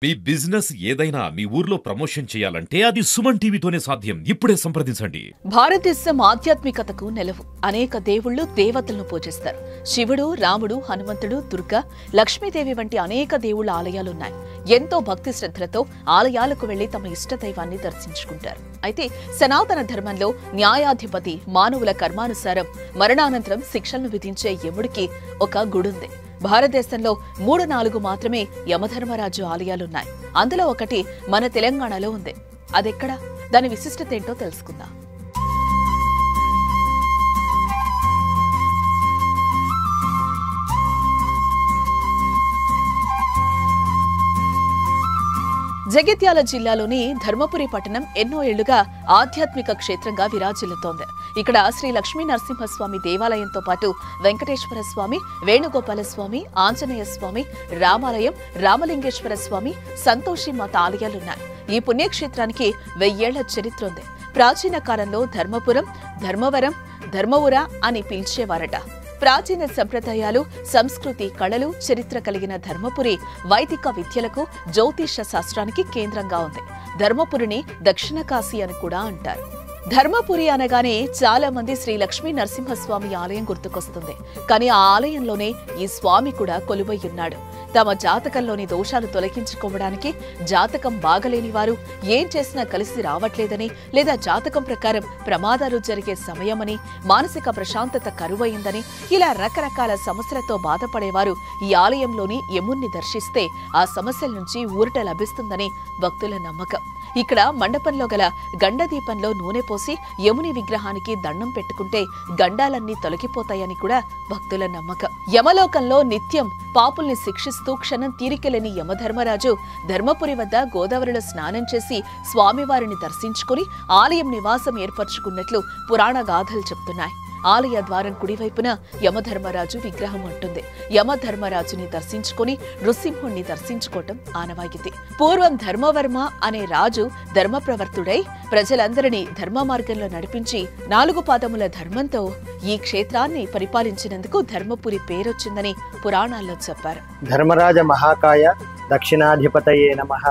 మీ business ఏదైనా మీ ఊర్లో promotion చేయాలంటే అది సుమన్ టీవీతోనే సాధ్యం. ఇప్పుడే సంప్రదించండి. భారతదేశం ఆధ్యాత్మికతకు నెలవు. అనేక దేవుళ్ళు దేవతలను పూజిస్తారు. శివుడు, రాముడు, హనుమంతుడు, దుర్గా, లక్ష్మీదేవి వంటి అనేక దేవుళ్ల ఆలయాలున్నాయి. ఎంతో భక్తి శ్రద్ధలతో ఆలయాలకు వెళ్లి తమ ఇష్టదైవాన్ని దర్శించుకుంటారు. అయితే సనాతన ధర్మంలో న్యాయాధిపతి మానవుల కర్మానుసారం మరణానంతరం శిక్షలను విధించే యముడికి ఒక గుడుంది. భారతదేశంలో 3-4 మాత్రమే యమధర్మరాజు ఆలయాలున్నాయి. అందులో ఒకటి మన తెలంగాణలో ఉంది. అదెక్కడ? దాని విశిష్టత ఏంటో తెలుసుకుందాం. జగిత్యాల జిల్లాలోని ధర్మపురి పట్టణం ఎన్నో ఏళ్లుగా ఆధ్యాత్మిక క్షేత్రంగా విరాజిల్లుతోంది. ఇక్కడ శ్రీ లక్ష్మీ నరసింహస్వామి దేవాలయంతో పాటు వెంకటేశ్వర స్వామి, వేణుగోపాల స్వామి, ఆంజనేయ స్వామి, రామాలయం, రామలింగేశ్వర స్వామి, సంతోషిమాత ఆలయాలున్నాయి. ఈ పుణ్యక్షేత్రానికి 1000 ఏళ్ల చరిత్ర ఉంది. ప్రాచీన కాలంలో ధర్మపురం, ధర్మవరం, ధర్మవుర అని పిలిచేవారట. ప్రాచీన సంప్రదాయాలు, సంస్కృతి, కళలు, చరిత్ర కలిగిన ధర్మపురి వైదిక విద్యలకు, జ్యోతిష శాస్త్రానికి కేంద్రంగా ఉంది. ధర్మపురిని దక్షిణ కాశీ అని కూడా అంటారు. ధర్మపురి అనగానే చాలా మంది శ్రీ లక్ష్మీ నరసింహస్వామి ఆలయం గుర్తుకొస్తుంది. కానీ ఆ ఆలయంలోనే ఈ స్వామి కూడా కొలువై ఉన్నాడు. తమ జాతకంలోని దోషాలు తొలగించుకోవడానికి, జాతకం బాగలేని వారు ఏం చేసినా కలిసి రావట్లేదని, లేదా జాతకం ప్రకారం ప్రమాదాలు జరిగే సమయమని, మానసిక ప్రశాంతత కరువయిందని, ఇలా రకరకాల సమస్యలతో బాధపడేవారు ఈ ఆలయంలోని యముణ్ణి దర్శిస్తే ఆ సమస్యల నుంచి ఊరట లభిస్తుందని భక్తుల నమ్మకం. ఇక్కడ మండపంలో గల గండదీపంలో నూనె పోసి యముని విగ్రహానికి దండం పెట్టుకుంటే గండాలన్నీ తొలగిపోతాయని కూడా భక్తుల నమ్మకం. యమలోకంలో నిత్యం పాపుల్ని శిక్షిస్తూ క్షణం తీరికలేని యమధర్మరాజు ధర్మపురి వద్ద గోదావరిలో స్నానం చేసి స్వామివారిని దర్శించుకుని ఆలయం నివాసం ఏర్పరచుకున్నట్లు పురాణ గాథలు చెప్తున్నాయి. ఆలయ ద్వారం కుడివైపున యమధర్మరాజు విగ్రహం ఉంటుంది. యమధర్మరాజుని దర్శించుకుని నృసింహుణ్ణి దర్శించుకోవటం ఆనవాయితీ. పూర్వం ధర్మవర్మ అనే రాజు ధర్మప్రవర్తుడై ప్రజలందరినీ ధర్మ మార్గంలో నడిపించి 4 పాదముల ధర్మంతో ఈ క్షేత్రాన్ని పరిపాలించినందుకు ధర్మపురి పేరొచ్చిందని పురాణాల్లో చెప్పారు. ధర్మరాజ మహాకాయ దక్షిణాధిపతయే నమః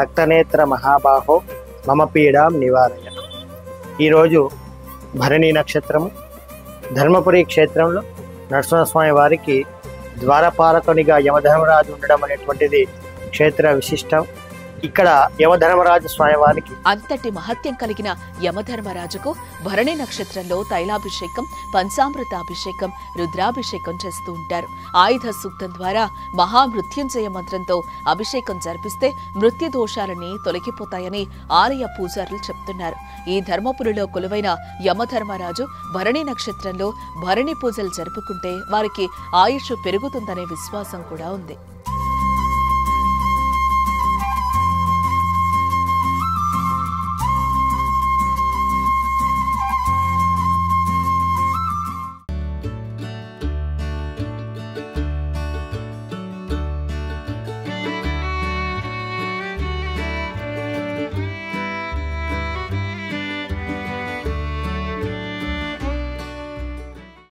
రక్తనేత్ర మహాబాహో మమ పీడాం నివారయ. ఈరోజు భరణి నక్షత్రము ధర్మపురి క్షేత్రంలో నరసింహస్వామి వారికి ద్వారపాలకునిగా యమధర్మరాజు ఉండడం అనేటువంటిది క్షేత్ర విశిష్టం. ఇక్కడ యమధర్మరాజు స్వామివారికి అంతటి మహత్యం కలిగిన యమధర్మరాజుకు భరణి నక్షత్రంలో తైలాభిషేకం, పంచామృతాభిషేకం, రుద్రాభిషేకం చేస్తూ ఉంటారు. ఆయుధ సూక్తం ద్వారా మహామృత్యుంజయ మంత్రంతో అభిషేకం జరిపిస్తే మృత్యు దోషాలని తొలగిపోతాయని ఆలయ పూజారులు చెప్తున్నారు. ఈ ధర్మపురిలో కొలువైన యమధర్మరాజు భరణి నక్షత్రంలో భరణి పూజలు జరుపుకుంటే వారికి ఆయుష్ పెరుగుతుందనే విశ్వాసం కూడా ఉంది.